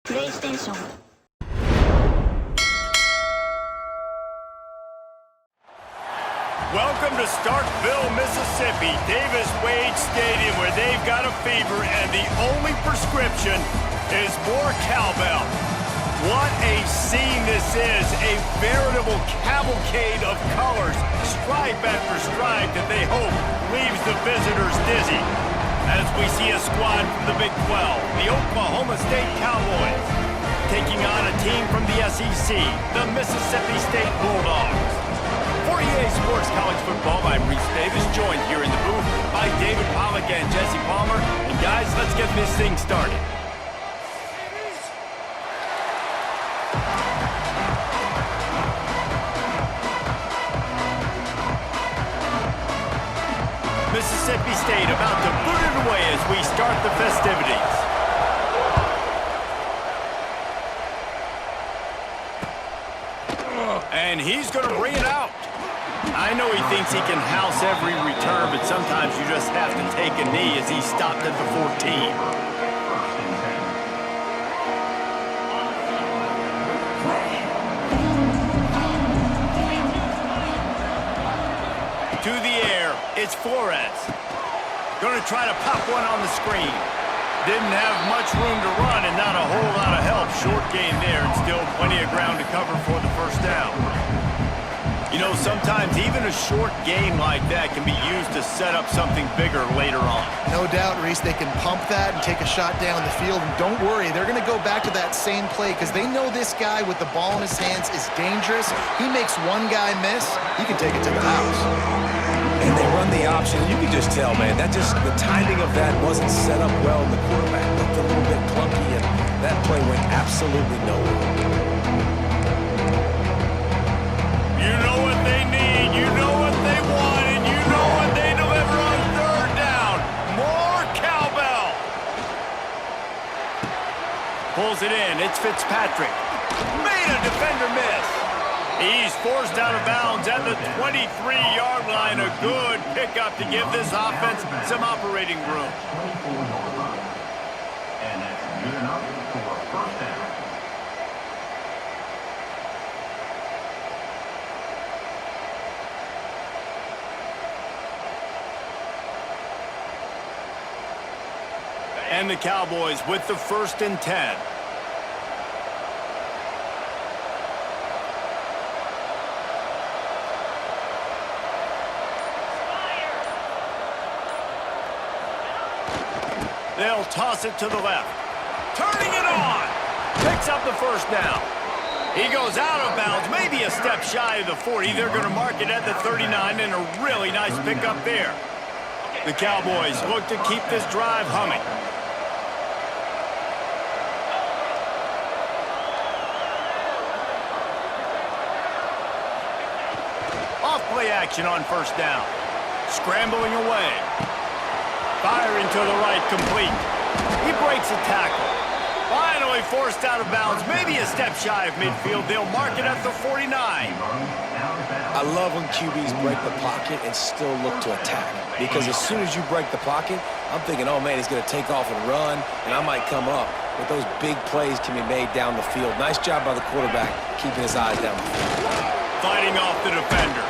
PlayStation. Welcome to Starkville, Mississippi, Davis-Wade Stadium, where they've got a fever, and the only prescription is more cowbell. What a scene this is, a veritable cavalcade of colors, stripe after stripe that they hope leaves the visitors dizzy. As we see a squad from the Big 12, the Oklahoma State Cowboys, taking on a team from the SEC, the Mississippi State Bulldogs. For EA Sports College Football, I'm Reese Davis, joined here in the booth by David Pollack and Jesse Palmer. And guys, let's get this thing started. Mississippi State about to boot it away as we start the festivities. And he's going to bring it out. I know he thinks he can house every return, but sometimes you just have to take a knee as he stopped at the 14. To the air, it's Flores. Going to try to pop one on the screen. Didn't have much room to run and not a whole lot of help. Short gain there and still plenty of ground to cover for the first down. You know, sometimes even a short game like that can be used to set up something bigger later on. No doubt, Reese, they can pump that and take a shot down the field. And don't worry, they're going to go back to that same play because they know this guy with the ball in his hands is dangerous. He makes one guy miss, he can take it to the house. And they run the option. You can just tell, man, the timing of that wasn't set up well. The quarterback looked a little bit clunky, and that play went absolutely nowhere. You know what they need, you know what they want, and you know what they deliver on third down. More cowbell. Pulls it in, it's Fitzpatrick. Made a defender miss. He's forced out of bounds at the 23-yard line. A good pickup to give this offense some operating room. And that's good enough for a first down. And the Cowboys with the 1st and 10. They'll toss it to the left. Turning it on. Picks up the first down. He goes out of bounds, maybe a step shy of the 40. They're going to mark it at the 39, and a really nice pickup there. The Cowboys look to keep this drive humming. Off-play action on first down. Scrambling away. Firing to the right, complete. He breaks a tackle. Finally forced out of bounds, maybe a step shy of midfield. They'll mark it at the 49. I love when QBs break the pocket and still look to attack. Because as soon as you break the pocket, I'm thinking, oh man, he's going to take off and run, and I might come up. But those big plays can be made down the field. Nice job by the quarterback, keeping his eyes down the field. Fighting off the defender.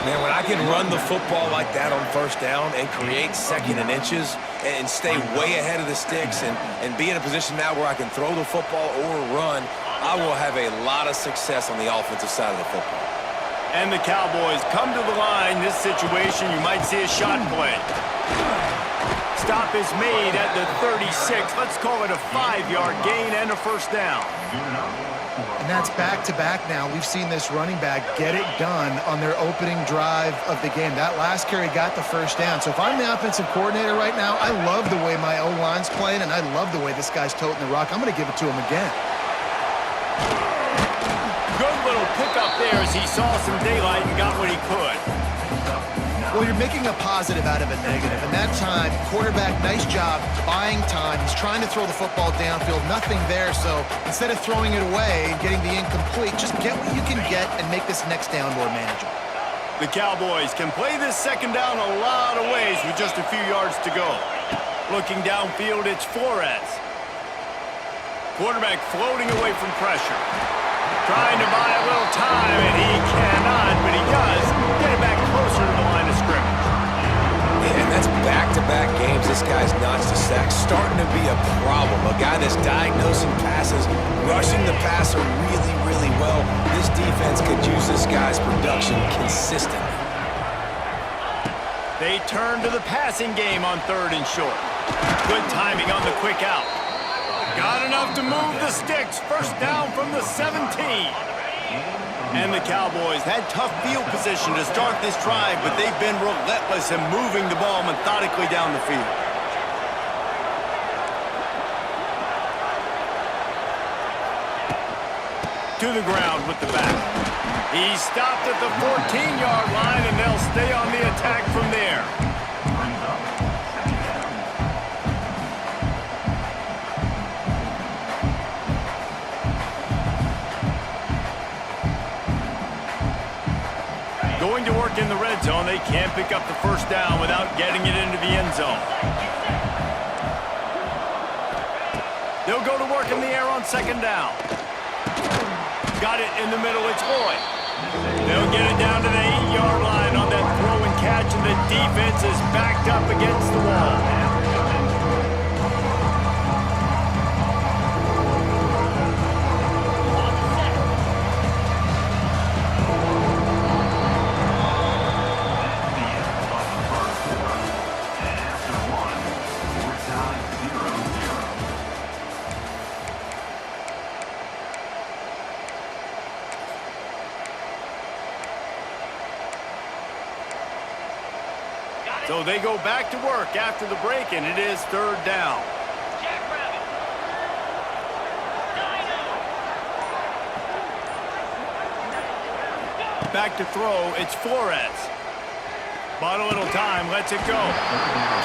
Man, when I can run the football like that on first down and create 2nd and inches and stay way ahead of the sticks and be in a position now where I can throw the football or run, I will have a lot of success on the offensive side of the football. And the Cowboys come to the line. This situation, you might see a shot play. Stop is made at the 36. Let's call it a 5-yard gain and a first down. And that's back-to-back now. We've seen this running back get it done on their opening drive of the game. That last carry got the first down. So if I'm the offensive coordinator right now, I love the way my O-line's playing, and I love the way this guy's toting the rock. I'm going to give it to him again. Good little pickup there as he saw some daylight and got what he could. Well, you're making a positive out of a negative. And that time, quarterback, nice job buying time. He's trying to throw the football downfield. Nothing there. So instead of throwing it away and getting the incomplete, just get what you can get and make this next down more manageable. The Cowboys can play this second down a lot of ways with just a few yards to go. Looking downfield, it's Flores. Quarterback floating away from pressure. Trying to buy a little time, and he cannot, but he does get it back closer to the line of scrimmage. Yeah, and that's back-to-back games this guy's notched a sack. Starting to be a problem. A guy that's diagnosing passes, rushing the passer really, really well. This defense could use this guy's production consistently. They turn to the passing game on 3rd and short. Good timing on the quick out. Got enough to move the sticks. First down from the 17. And the Cowboys had tough field position to start this drive, but they've been relentless in moving the ball methodically down the field. To the ground with the back. He stopped at the 14-yard line, and they'll stay on the attack from there. Going to work in the red zone, they can't pick up the first down without getting it into the end zone. They'll go to work in the air on 2nd down. Got it in the middle, it's Lloyd. They'll get it down to the 8-yard line on that throw and catch, and the defense is backed up against the wall. So they go back to work after the break, and it is 3rd down. Back to throw, it's Flores. Bought a little time, lets it go.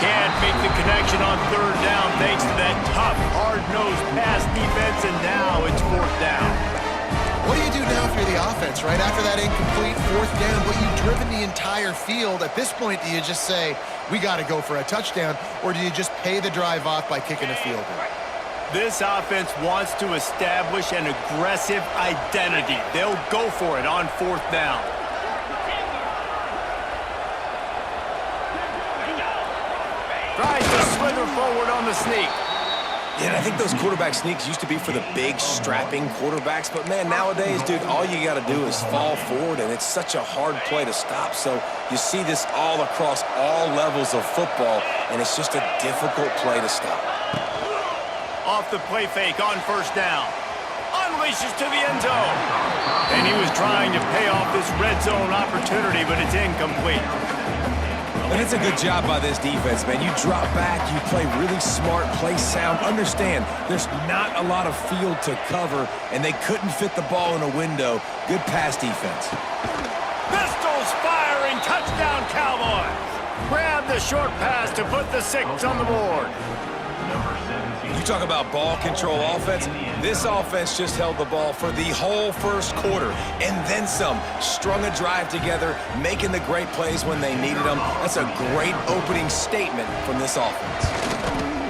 Can't make the connection on 3rd down thanks to that tough, hard-nosed pass defense, and now it's 4th down. What do you do now if you're the offense, right? After that incomplete 4th down, but you've driven the entire field. At this point, do you just say, we got to go for a touchdown, or do you just pay the drive off by kicking a field goal? This offense wants to establish an aggressive identity. They'll go for it on 4th down. Tries to slither forward on the sneak. Yeah, and I think those quarterback sneaks used to be for the big, strapping quarterbacks. But, man, nowadays, dude, all you got to do is fall forward, and it's such a hard play to stop. So you see this all across all levels of football, and it's just a difficult play to stop. Off the play fake on 1st down. Unleashes to the end zone. And he was trying to pay off this red zone opportunity, but it's incomplete. And it's a good job by this defense, man. You drop back, you play really smart, play sound. Understand, there's not a lot of field to cover, and they couldn't fit the ball in a window. Good pass defense. Pistols firing, touchdown Cowboys. Grab the short pass to put the 6 on the board. You talk about ball control offense. This offense just held the ball for the whole 1st quarter and then some. Strung a drive together, making the great plays when they needed them. That's a great opening statement from this offense.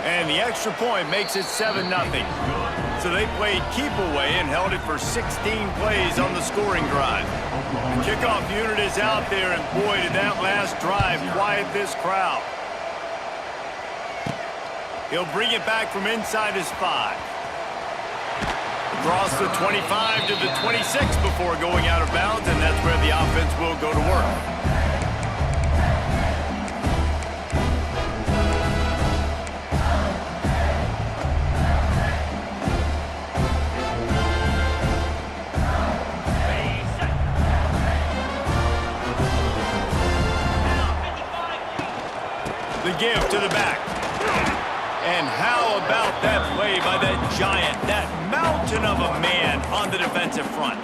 And the extra point makes it 7-0. So they played keep away and held it for 16 plays on the scoring drive. The kickoff unit is out there, and boy, did that last drive quiet this crowd. He'll bring it back from inside his 5. Across the 25 to the 26 before going out of bounds, and that's where the offense will go to work. The give to the back. And how about that play by that giant, that mountain of a man on the defensive front?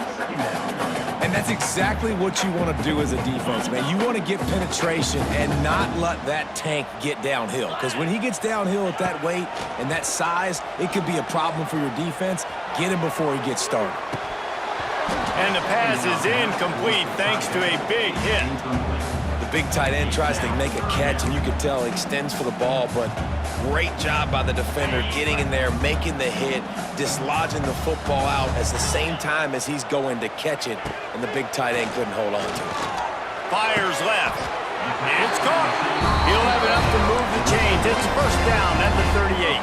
And that's exactly what you want to do as a defense, man. You want to get penetration and not let that tank get downhill. Because when he gets downhill at that weight and that size, it could be a problem for your defense. Get him before he gets started. And the pass is incomplete thanks to a big hit. The big tight end tries to make a catch, and you can tell he extends for the ball, but great job by the defender getting in there, making the hit, dislodging the football out at the same time as he's going to catch it, and the big tight end couldn't hold on to it. Fires left. It's caught. He'll have enough to move the chains. It's first down at the 38.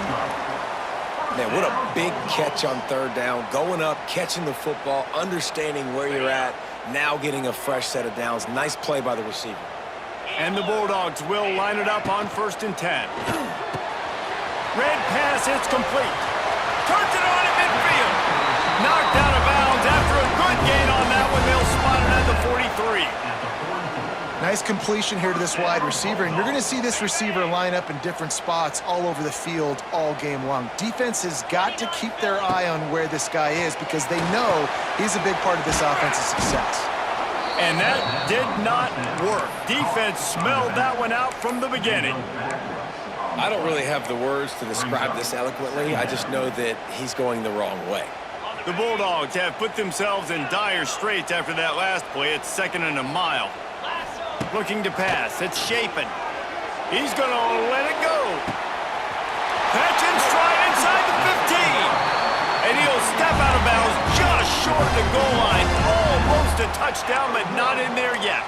Man, what a big catch on third down. Going up, catching the football, understanding where you're at, now getting a fresh set of downs. Nice play by the receiver. And the Bulldogs will line it up on 1st and 10. Red pass, it's complete. Turns it on at midfield. Knocked out of bounds after a good gain on that one. They'll spot it at the 43. Nice completion here to this wide receiver, and you're going to see this receiver line up in different spots all over the field all game long. Defense has got to keep their eye on where this guy is because they know he's a big part of this offense's success. And that did not work. Defense smelled that one out from the beginning. I don't really have the words to describe this eloquently. I just know that he's going the wrong way. The Bulldogs have put themselves in dire straits after that last play. It's 2nd and a mile. Looking to pass. It's Shapen. He's going to let it go. Catch and stride inside the 15. And he'll step out of bounds just short of the goal line. Almost a touchdown, but not in there yet.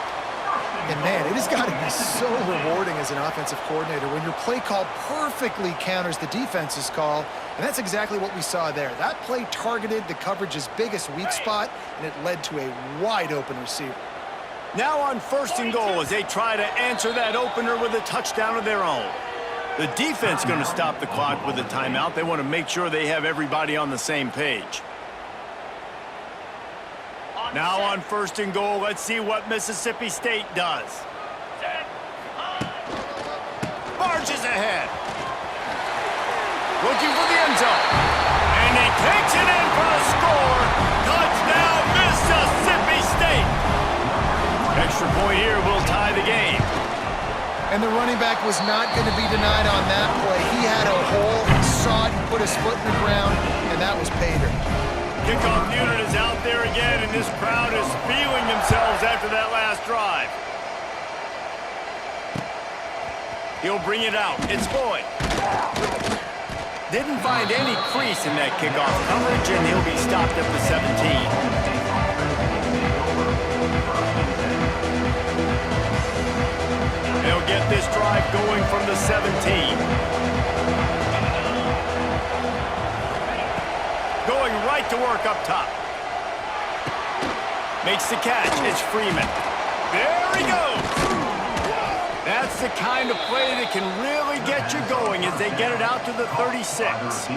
And, man, it has got to be so rewarding as an offensive coordinator when your play call perfectly counters the defense's call, and that's exactly what we saw there. That play targeted the coverage's biggest weak spot, and it led to a wide-open receiver. Now on 1st and goal as they try to answer that opener with a touchdown of their own. The defense going to stop the clock with a timeout. They want to make sure they have everybody on the same page. Now on 1st and goal, let's see what Mississippi State does. Barges ahead. Looking for the end zone. And he takes it in for a score. Touchdown, Mississippi State. Extra point here will tie the game. And the running back was not going to be denied on that play. He had a hole, he saw it, he put his foot in the ground, and that was pay dirt. Kickoff unit is out there again, and this crowd is feeling themselves after that last drive. He'll bring it out. It's Boyd. Didn't find any crease in that kickoff coverage, and he'll be stopped at the 17. They'll get this drive going from the 17. Going right to work up top. Makes the catch. It's Freeman. There he goes. That's the kind of play that can really get you going as they get it out to the 36.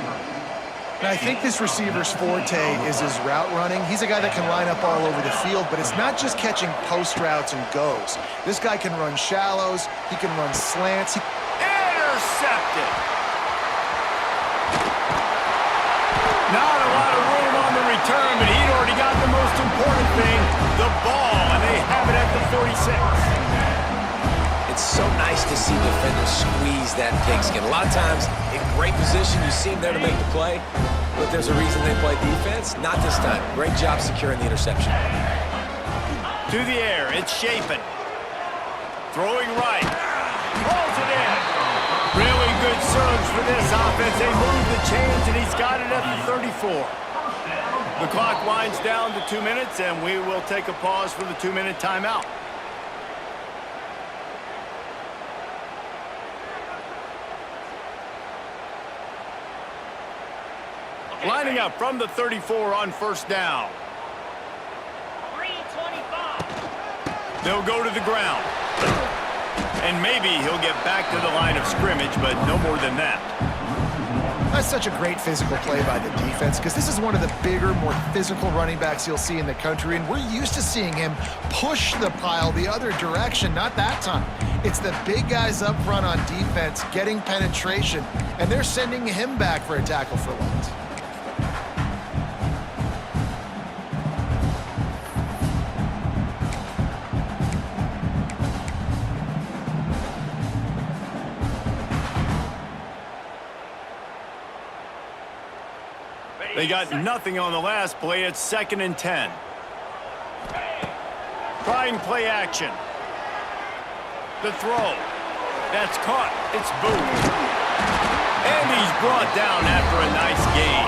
And I think this receiver's forte is his route running. He's a guy that can line up all over the field, but it's not just catching post routes and goes. This guy can run shallows. He can run slants. Intercepted. Not a lot of room on the return, but he'd already got the most important thing, the ball, and they have it at the 46. It's so nice to see defenders squeeze that pigskin. A lot of times, in great position, you see him there to make the play, but there's a reason they play defense. Not this time. Great job securing the interception. To the air, it's Shapen. Throwing right. Pulls it in. Really good surge for this offense. They move the chains, and he's got it at the 34. The clock winds down to 2 minutes, and we will take a pause for the 2-minute timeout. Lining up from the 34 on 1st down. 3:25. They'll go to the ground. And maybe he'll get back to the line of scrimmage, but no more than that. That's such a great physical play by the defense because this is one of the bigger, more physical running backs you'll see in the country, and we're used to seeing him push the pile the other direction. Not that time. It's the big guys up front on defense getting penetration, and they're sending him back for a tackle for loss. They got nothing on the last play. It's 2nd and 10. Trying play action. The throw. That's caught. It's booed. And he's brought down after a nice gain.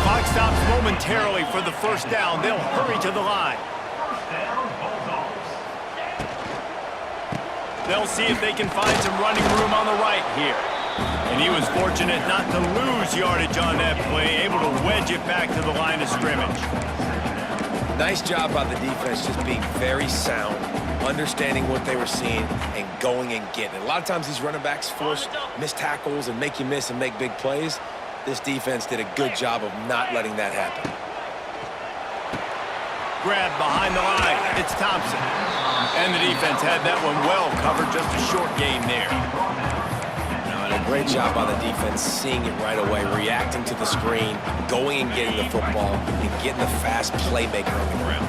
Clock stops momentarily for the first down. They'll hurry to the line. They'll see if they can find some running room on the right here. And he was fortunate not to lose yardage on that play, able to wedge it back to the line of scrimmage. Nice job by the defense, just being very sound, understanding what they were seeing, and going and getting it. A lot of times these running backs force missed tackles and make you miss and make big plays. This defense did a good job of not letting that happen. Grab behind the line. It's Thompson. And the defense had that one well covered, just a short gain there. And a great job by the defense, seeing it right away, reacting to the screen, going and getting the football, and getting the fast playmaker on the ground.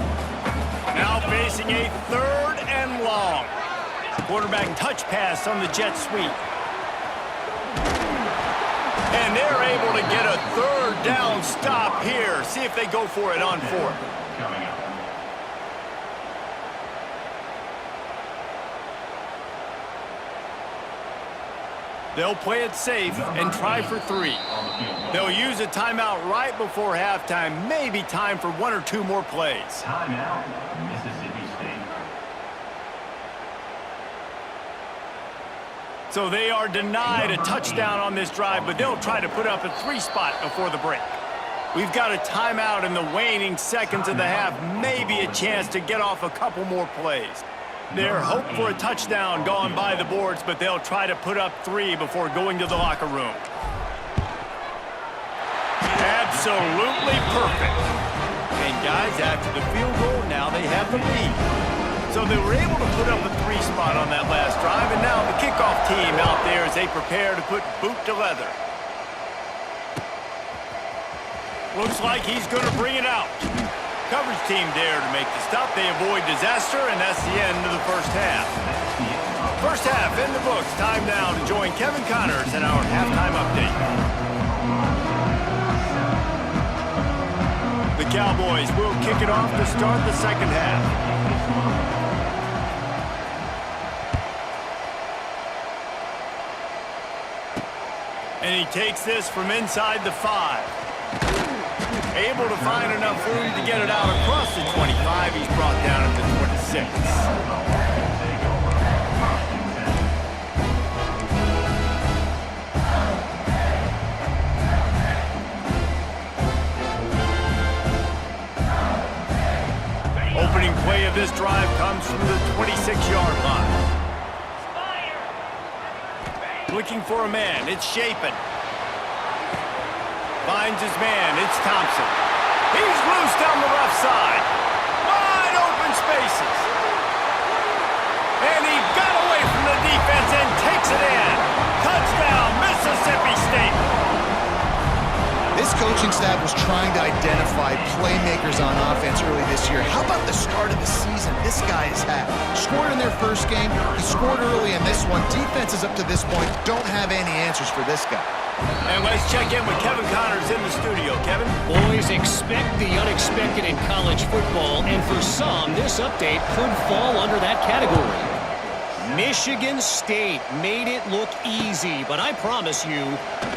Now facing a 3rd and long. Quarterback touch pass on the jet sweep. And they're able to get a 3rd down stop here. See if they go for it on 4th. Coming up. They'll play it safe and try for 3. They'll use a timeout right before halftime. Maybe time for 1 or 2 more plays. Timeout, Mississippi State. So they are denied a touchdown on this drive, but they'll try to put up a 3 spot before the break. We've got a timeout in the waning seconds of the half. Maybe a chance to get off a couple more plays. They're hoping for a touchdown gone by the boards, but they'll try to put up 3 before going to the locker room. Absolutely perfect. And guys, after the field goal, now they have the lead. So they were able to put up a 3 spot on that last drive, and now the kickoff team out there as they prepare to put boot to leather. Looks like he's going to bring it out. Coverage team there to make the stop. They avoid disaster, and that's the end of the first half. First half in the books. Time now to join Kevin Connors in our halftime update. The Cowboys will kick it off to start the second half. And he takes this from inside the 5. Able to find enough room to get it out across the 25. He's brought down at the 26. Opening play of this drive comes from the 26-yard line. Looking for a man. It's Shapen. Finds his man. It's Thompson. He's loose down the left side. Wide open spaces. And he got away from the defense and takes it in. Touchdown, Mississippi State. This coaching staff was trying to identify playmakers on offense early this year. How about the start of the season this guy has had? Scored in their first game. He scored early in this one. Defenses up to this point don't have any answers for this guy. And let's check in with Kevin Connors in the studio. Kevin? Boys, expect the unexpected in college football, and for some, this update could fall under that category. Michigan State made it look easy, but I promise you,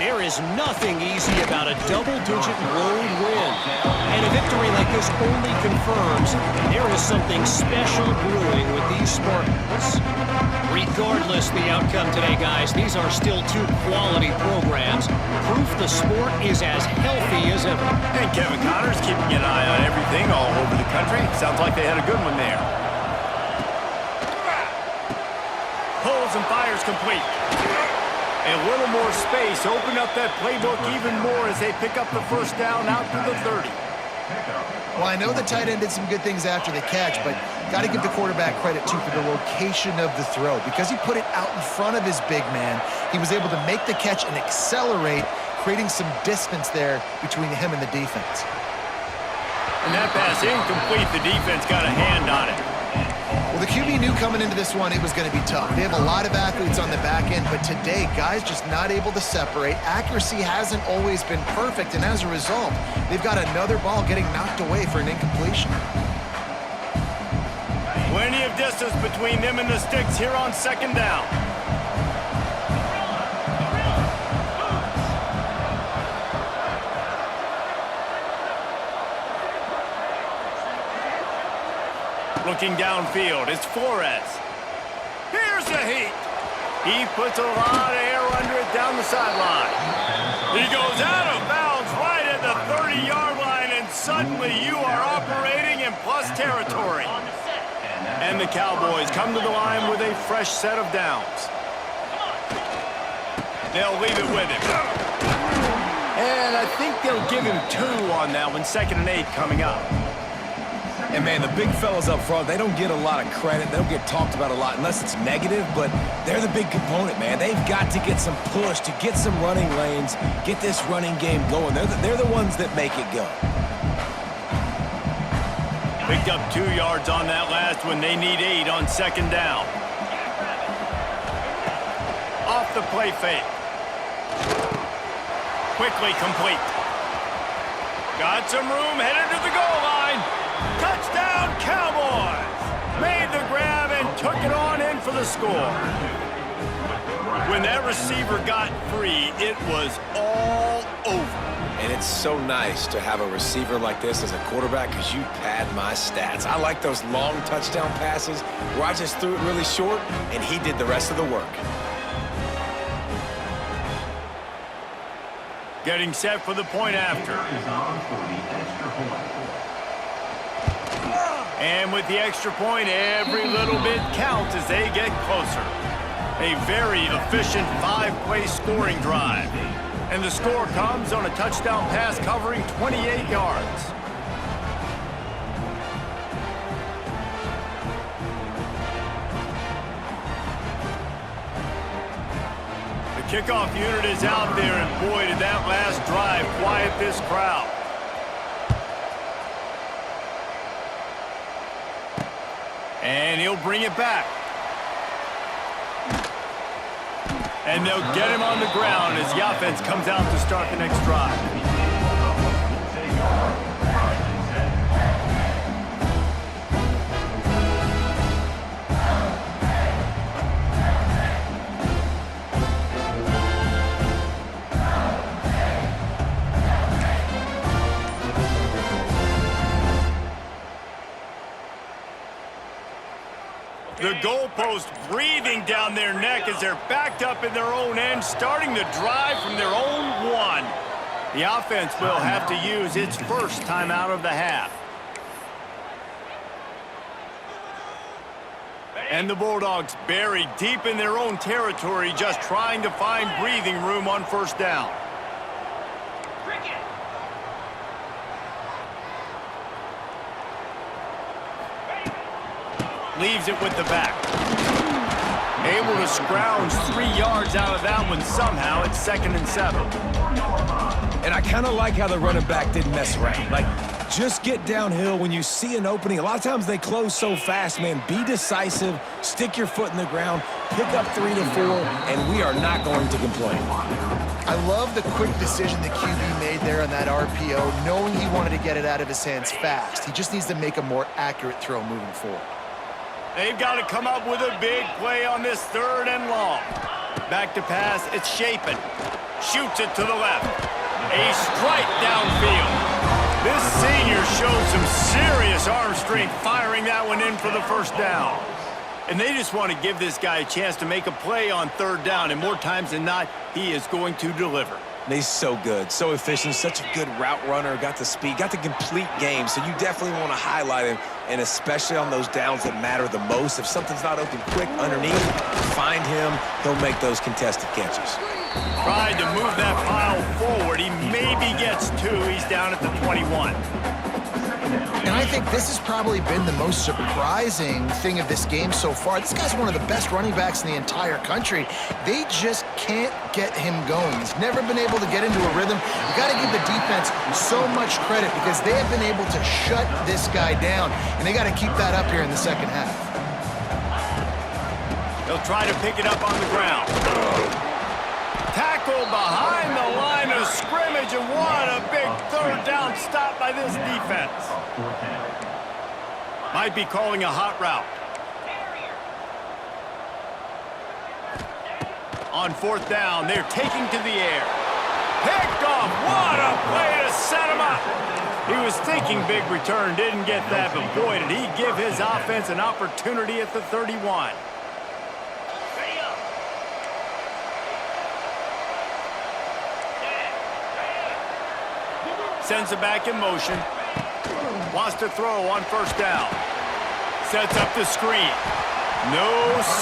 there is nothing easy about a double-digit road win. And a victory like this only confirms there is something special brewing with these Spartans. Regardless the outcome today, guys, these are still 2 quality programs. Proof the sport is as healthy as ever. And Kevin Connors keeping an eye on everything all over the country. Sounds like they had a good one there. Pulls and fires complete. A little more space. Open up that playbook even more as they pick up the first down out to the 30. Well, I know the tight end did some good things after the catch, but got to give the quarterback credit, too, for the location of the throw. Because he put it out in front of his big man, he was able to make the catch and accelerate, creating some distance there between him and the defense. And that pass incomplete. The defense got a hand on it. Well, the QB knew coming into this one it was going to be tough. They have a lot of athletes on the back end, but today, guys just not able to separate. Accuracy hasn't always been perfect, and as a result, they've got another ball getting knocked away for an incompletion. Plenty of distance between them and the sticks here on second down. Looking downfield, it's Flores. Here's the heat. He puts a lot of air under it down the sideline. He goes out of bounds right at the 30-yard line, and suddenly you are operating in plus territory. And the Cowboys come to the line with a fresh set of downs. They'll leave it with him. And I think they'll give him 2 on that one, 2nd and 8 coming up. And, man, the big fellas up front, they don't get a lot of credit. They don't get talked about a lot unless it's negative, but they're the big component, man. They've got to get some push, to get some running lanes, get this running game going. They're the ones that make it go. Picked up 2 yards on that last one. They need 8 on second down. Off the play fake. Quickly complete. Got some room, headed to the goal line. Touchdown, Cowboys! Made the grab and took it on in for the score. When that receiver got free, it was all over. And it's so nice to have a receiver like this as a quarterback because you pad my stats. I like those long touchdown passes where I just threw it really short and he did the rest of the work. Getting set for the point after. And with the extra point, every little bit counts as they get closer. A very efficient 5-play scoring drive. And the score comes on a touchdown pass covering 28 yards. The kickoff unit is out there, and boy, did that last drive quiet this crowd. And he'll bring it back. And they'll get him on the ground as the offense comes out to start the next drive. The goalpost breathing down their neck as they're backed up in their own end, starting the drive from their own 1. The offense will have to use its first timeout of the half. And the Bulldogs buried deep in their own territory, just trying to find breathing room on first down. Leaves it with the back. Able to scrounge 3 yards out of that one somehow. It's 2nd and 7. And I kind of like how the running back didn't mess around. Like, just get downhill when you see an opening. A lot of times they close so fast, man. Be decisive, stick your foot in the ground, pick up 3 to 4, and we are not going to complain. I love the quick decision the QB made there on that RPO, knowing he wanted to get it out of his hands fast. He just needs to make a more accurate throw moving forward. They've got to come up with a big play on this 3rd and long. Back to pass, it's Chapin. Shoots it to the left. A strike downfield. This senior shows some serious arm strength firing that one in for the first down. And they just want to give this guy a chance to make a play on 3rd down, and more times than not, he is going to deliver. He's so good, so efficient, such a good route runner, got the speed, got the complete game, so you definitely want to highlight him, and especially on those downs that matter the most. If something's not open quick underneath, find him, he'll make those contested catches. Tried to move that pile forward. He maybe gets 2. He's down at the 21. And I think this has probably been the most surprising thing of this game so far. This guy's one of the best running backs in the entire country. They just can't get him going. He's never been able to get into a rhythm. You got to give the defense so much credit because they have been able to shut this guy down, and they got to keep that up here in the second half. They'll try to pick it up on the ground. Tackled behind the line of scrimmage, and what a big 3rd down stop by this defense. Might be calling a hot route. On 4th down, they're taking to the air. Picked off. What a play to set him up. He was thinking big return, didn't get that, but boy, did he give his offense an opportunity at the 31. Sends it back in motion. Wants to throw on 1st down. Sets up the screen. No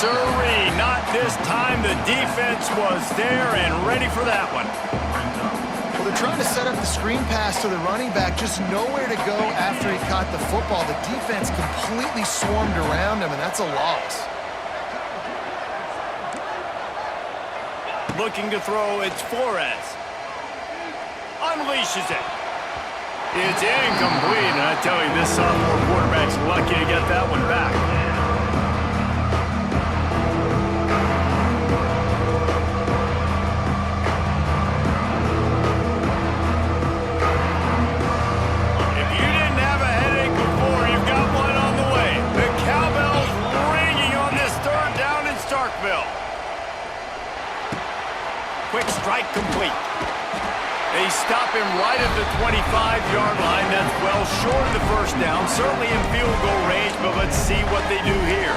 sirree, not this time. The defense was there and ready for that one. Well, they're trying to set up the screen pass to the running back, just nowhere to go after he caught the football. The defense completely swarmed around him, and that's a loss. Looking to throw, it's Flores. Unleashes it. It's incomplete, and I tell you, this sophomore quarterback's lucky to get that one back. If you didn't have a headache before, you've got one on the way. The cowbell's ringing on this 3rd down in Starkville. Quick strike complete. They stop him right at the 25-yard line. That's well short of the 1st down. Certainly in field goal range, but let's see what they do here.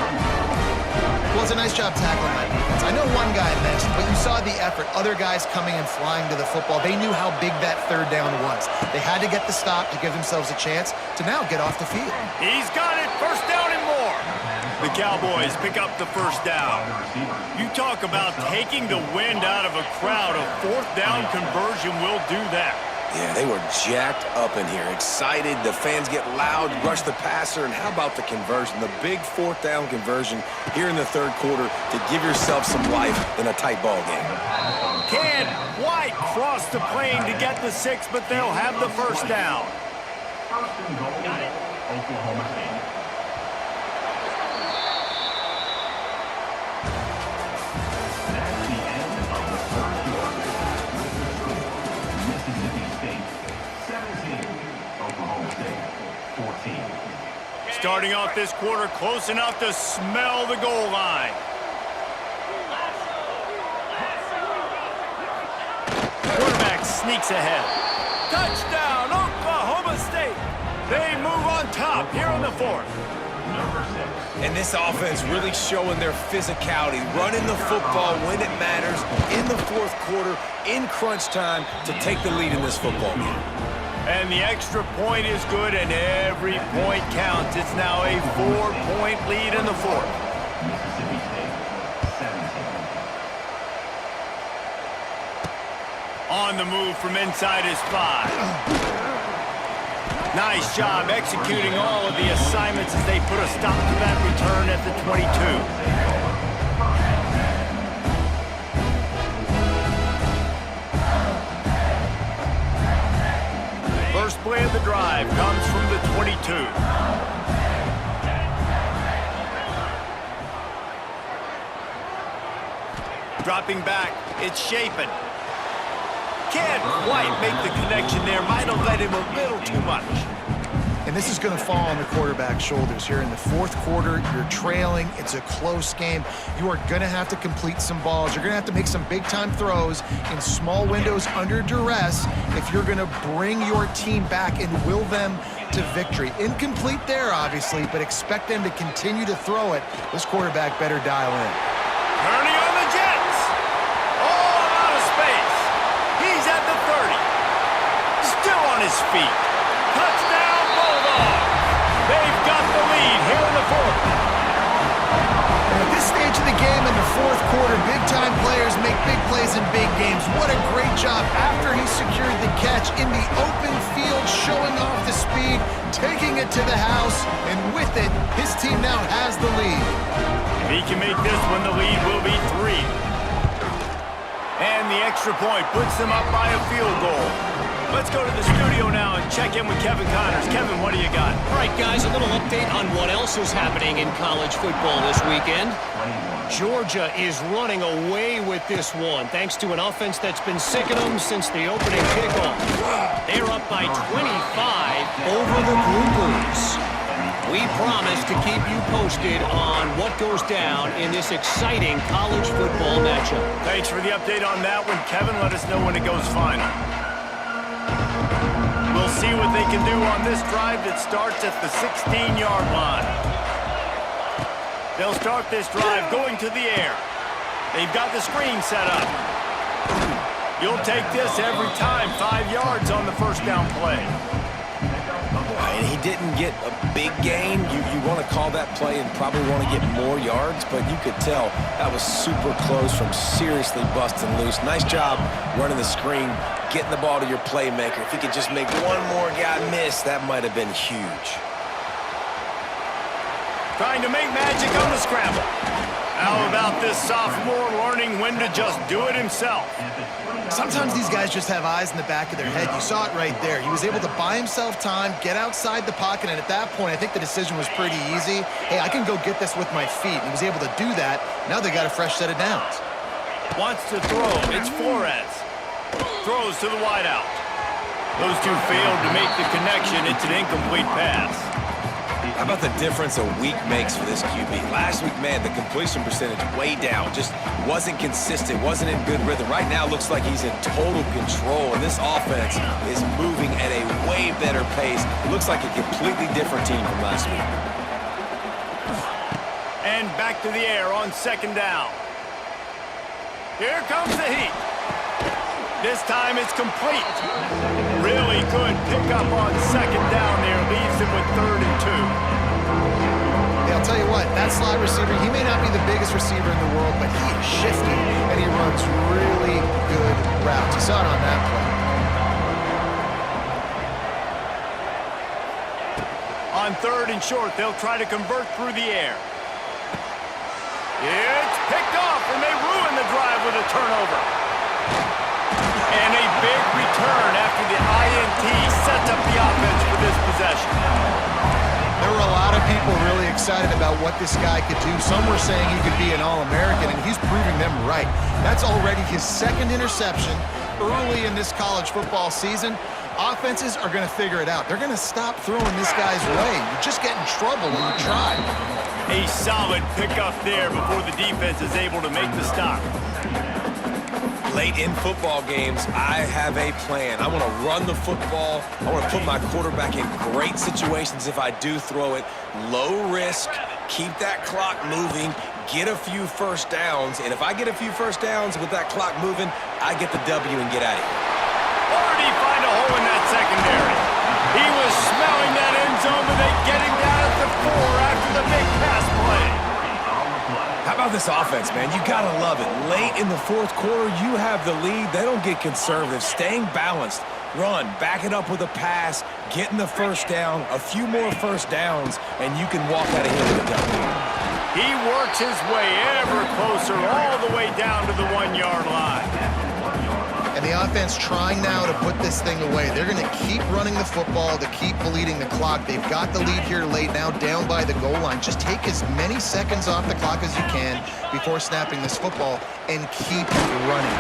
Well, it's a nice job tackling that defense. I know one guy missed, but you saw the effort. Other guys coming and flying to the football. They knew how big that 3rd down was. They had to get the stop to give themselves a chance to now get off the field. He's got it. 1st down and more. The Cowboys pick up the 1st down. You talk about taking the wind out of a crowd. A 4th down conversion will do that. Yeah, they were jacked up in here, excited. The fans get loud, rush the passer, and how about the conversion? The big 4th down conversion here in the 3rd quarter to give yourself some life in a tight ball game. Can't quite cross the plane to get the 6, but they'll have the 1st down. 1st and goal, Oklahoma State. That's the end of the 1st quarter. Mississippi State 17, Oklahoma State 14. Starting off this quarter close enough to smell the goal line. Quarterback sneaks ahead. Touchdown, Oklahoma State. They move on top here in the 4th. And this offense really showing their physicality, running the football when it matters in the 4th quarter, in crunch time, to take the lead in this football game. And the extra point is good, and every point counts. It's now a 4-point lead in the 4th. Mississippi State 17. On the move from inside his 5. Nice job executing all of the assignments as they put a stop to that return at the 22. First play of the drive comes from the 22. Dropping back, it's Shapen. Can't quite make the connection there. Might have led him a little too much. And this is going to fall on the quarterback's shoulders here in the 4th quarter. You're trailing. It's a close game. You are going to have to complete some balls. You're going to have to make some big-time throws in small windows under duress if you're going to bring your team back and will them to victory. Incomplete there, obviously, but expect them to continue to throw it. This quarterback better dial in. Turning on the Jets. Oh, out of space. He's at the 30. Still on his feet. Touchdown, Bulldogs. They've got the lead here in the 4th. And at this stage of the game in the 4th quarter, big-time players make big plays in big games. What a great job after he secured the catch in the open field, showing off the speed, taking it to the house, and with it, his team now has the lead. If he can make this one, the lead will be 3. And the extra point puts them up by a field goal. Let's go to the studio now and check in with Kevin Connors. Kevin, what do you got? All right, guys, a little update on what else is happening in college football this weekend. Georgia is running away with this one, thanks to an offense that's been sicking them since the opening kickoff. They're up by 25 over the Blue Bulls. We promise to keep you posted on what goes down in this exciting college football matchup. Thanks for the update on that one, Kevin. Let us know when it goes final. We'll see what they can do on this drive that starts at the 16-yard line. They'll start this drive going to the air. They've got the screen set up. You'll take this every time, 5 yards on the first down play. And he didn't get a big gain. You want to call that play and probably want to get more yards, but you could tell that was super close from seriously busting loose. Nice job running the screen, getting the ball to your playmaker. If he could just make one more guy miss, that might have been huge. Trying to make magic on the scramble. How about this sophomore learning when to just do it himself? Sometimes these guys just have eyes in the back of their head. You saw it right there. He was able to buy himself time, get outside the pocket, and at that point, I think the decision was pretty easy. Hey, I can go get this with my feet. He was able to do that. Now they got a fresh set of downs. Wants to throw. It's Flores. Throws to the wideout. Those two failed to make the connection. It's an incomplete pass. How about the difference a week makes for this QB? Last week, man, the completion percentage way down. Just wasn't consistent, wasn't in good rhythm. Right now, looks like he's in total control, and this offense is moving at a way better pace. It looks like a completely different team from last week. And back to the air on second down. Here comes the heat. This time it's complete. Really good pickup on second down there. Leaves him with 3rd and 2. Yeah, I'll tell you what, that slot receiver, he may not be the biggest receiver in the world, but he is shifty, and he runs really good routes. You saw it on that play. On 3rd and short, they'll try to convert through the air. It's picked off, and they ruin the drive with a turnover. And a big return after the INT sets up the offense for this possession. There were a lot of people really excited about what this guy could do. Some were saying he could be an All-American, and he's proving them right. That's already his 2nd interception early in this college football season. Offenses are going to figure it out. They're going to stop throwing this guy's way. You just get in trouble when you try. A solid pickup there before the defense is able to make the stop. Late in football games, I have a plan. I want to run the football. I want to put my quarterback in great situations if I do throw it. Low risk, keep that clock moving, get a few first downs. And if I get a few first downs with that clock moving, I get the W and get out of here. Already find a hole in that secondary. He was smelling that end zone, but they get him down at the 4 after the big pass play. How about this offense, man? You gotta love it. Late in the 4th quarter, you have the lead. They don't get conservative. Staying balanced. Run, back it up with a pass, getting the first down, a few more first downs, and you can walk out of here with a W. He works his way ever closer all the way down to the 1-yard line. And the offense trying now to put this thing away. They're going to keep running the football to keep bleeding the clock. They've got the lead here late, now down by the goal line. Just take as many seconds off the clock as you can before snapping this football and keep running.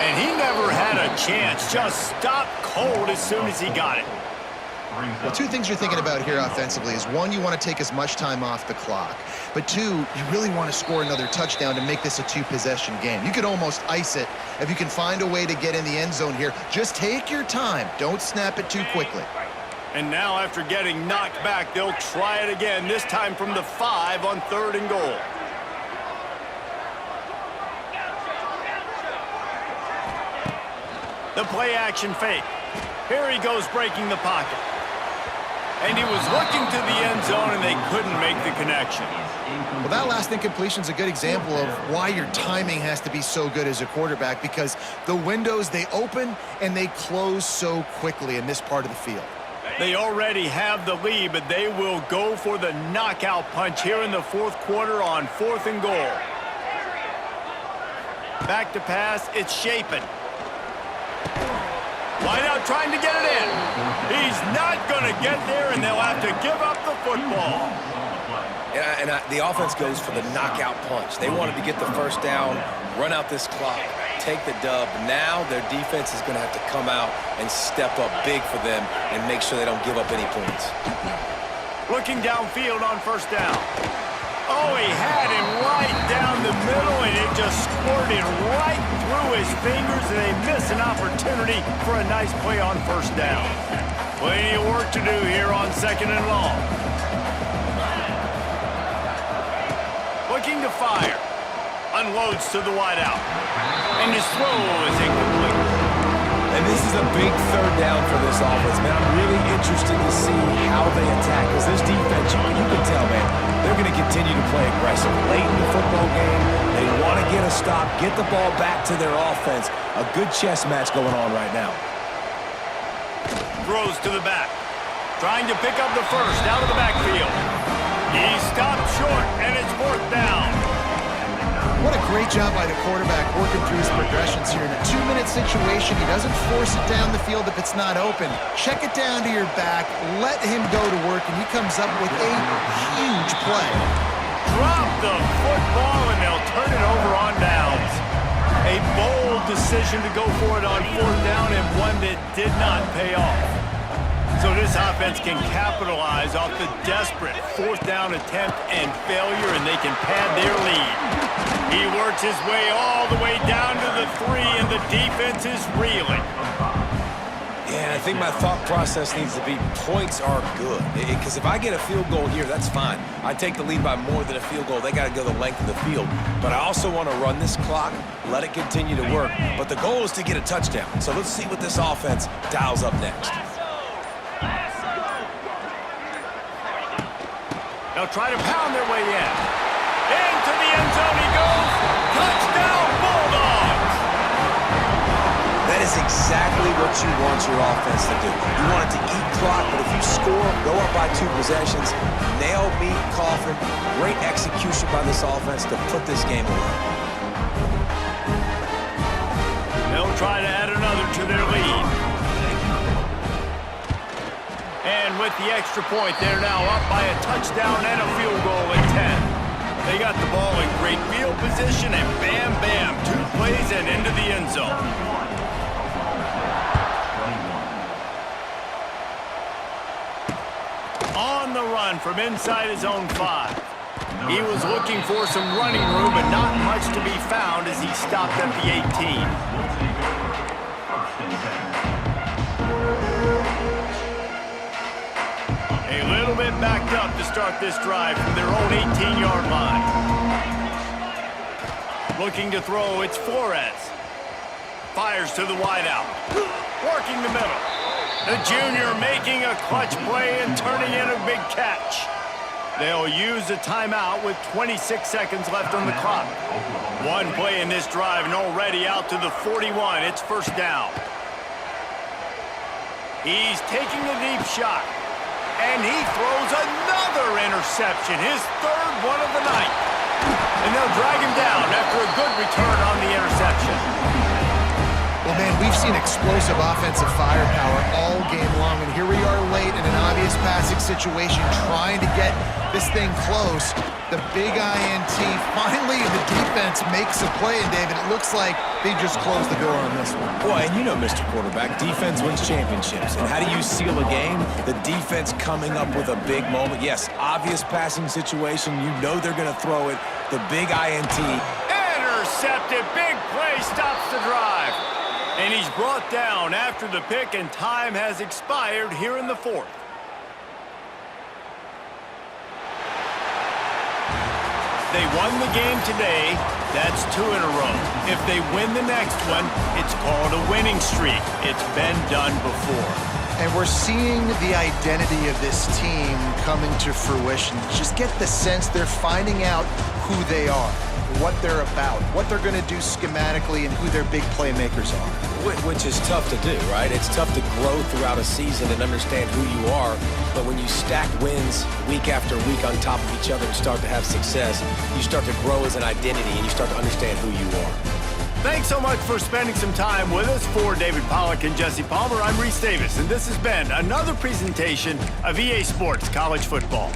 And he never had a chance. Just stopped cold as soon as he got it. Well, 2 things you're thinking about here offensively is, 1, you want to take as much time off the clock. But 2, you really want to score another touchdown to make this a 2-possession game. You could almost ice it if you can find a way to get in the end zone here. Just take your time. Don't snap it too quickly. And now after getting knocked back, they'll try it again, this time from the 5 on 3rd and goal. The play action fake. Here he goes breaking the pocket. And he was looking to the end zone, and they couldn't make the connection. Well, that last incompletion is a good example of why your timing has to be so good as a quarterback, because the windows, they open and they close so quickly in this part of the field. They already have the lead, but they will go for the knockout punch here in the 4th quarter on 4th and goal. Back to pass, it's Shapen. Wideout trying to get it in. He's not going to get there, and they'll have to give up the football. And the offense goes for the knockout punch. They wanted to get the first down, run out this clock, take the dub. Now their defense is going to have to come out and step up big for them and make sure they don't give up any points. Looking downfield on first down. Oh, he had him right down the middle, and it just squirted right through his fingers, and they miss an opportunity for a nice play on first down. Plenty of work to do here on 2nd and long. Looking to fire. Unloads to the wideout. And his throw is incomplete. And this is a big 3rd down for this offense, man. I'm really interested to see how they attack. Because this defense, you can tell, man, they're going to continue to play aggressive. Late in the football game, they want to get a stop, get the ball back to their offense. A good chess match going on right now. Throws to the back. Trying to pick up the first out of the backfield. He stopped short, and it's 4th down. What a great job by the quarterback working through his progressions here. In a 2-minute situation, he doesn't force it down the field if it's not open. Check it down to your back, let him go to work, and he comes up with a huge play. Drop the football, and they'll turn it over on downs. A bold decision to go for it on 4th down, and one that did not pay off. So this offense can capitalize off the desperate 4th down attempt and failure, and they can pad their lead. He works his way all the way down to the 3, and the defense is reeling. Yeah, I think my thought process needs to be points are good. Because if I get a field goal here, that's fine. I take the lead by more than a field goal. They got to go the length of the field. But I also want to run this clock, let it continue to work. But the goal is to get a touchdown. So let's see what this offense dials up next. They'll try to pound their way in. Into the end zone he goes. Touchdown, Bulldogs! That is exactly what you want your offense to do. You want it to eat clock, but if you score, go up by 2 possessions, nail, meet, coffin. Great execution by this offense to put this game away. They'll try to add another to their lead. And with the extra point, they're now up by a touchdown and a field goal at 10. They got the ball in great field position, and bam, bam, 2 plays and into the end zone. On the run from inside his own 5. He was looking for some running room, but not much to be found as he stopped at the 18. A little bit backed up to start this drive from their own 18-yard line. Looking to throw, it's Flores. Fires to the wideout. Working the middle. The junior making a clutch play and turning in a big catch. They'll use a timeout with 26 seconds left on the clock. 1 play in this drive and already out to the 41. It's first down. He's taking a deep shot. And he throws another interception, his 3rd one of the night. And they'll drag him down after a good return on the interception. Well, man, we've seen explosive offensive firepower all game long, and here we are late in an obvious passing situation trying to get this thing close. The big INT, finally the defense makes a play, and David, it looks like they just closed the door on this one. Boy, and you know, Mr. Quarterback, defense wins championships. And how do you seal a game? The defense coming up with a big moment. Yes, obvious passing situation. You know they're going to throw it. The big INT. Intercepted, big play, stops the drive. And he's brought down after the pick, and time has expired here in the 4th. They won the game today. That's 2 in a row. If they win the next one, it's called a winning streak. It's been done before. And we're seeing the identity of this team coming to fruition. Just get the sense they're finding out who they are, what they're about, what they're going to do schematically, and who their big playmakers are. Which is tough to do, right? It's tough to grow throughout a season and understand who you are. But when you stack wins week after week on top of each other and start to have success, you start to grow as an identity and you start to understand who you are. Thanks so much for spending some time with us. For David Pollack and Jesse Palmer, I'm Reese Davis, and this has been another presentation of EA Sports College Football.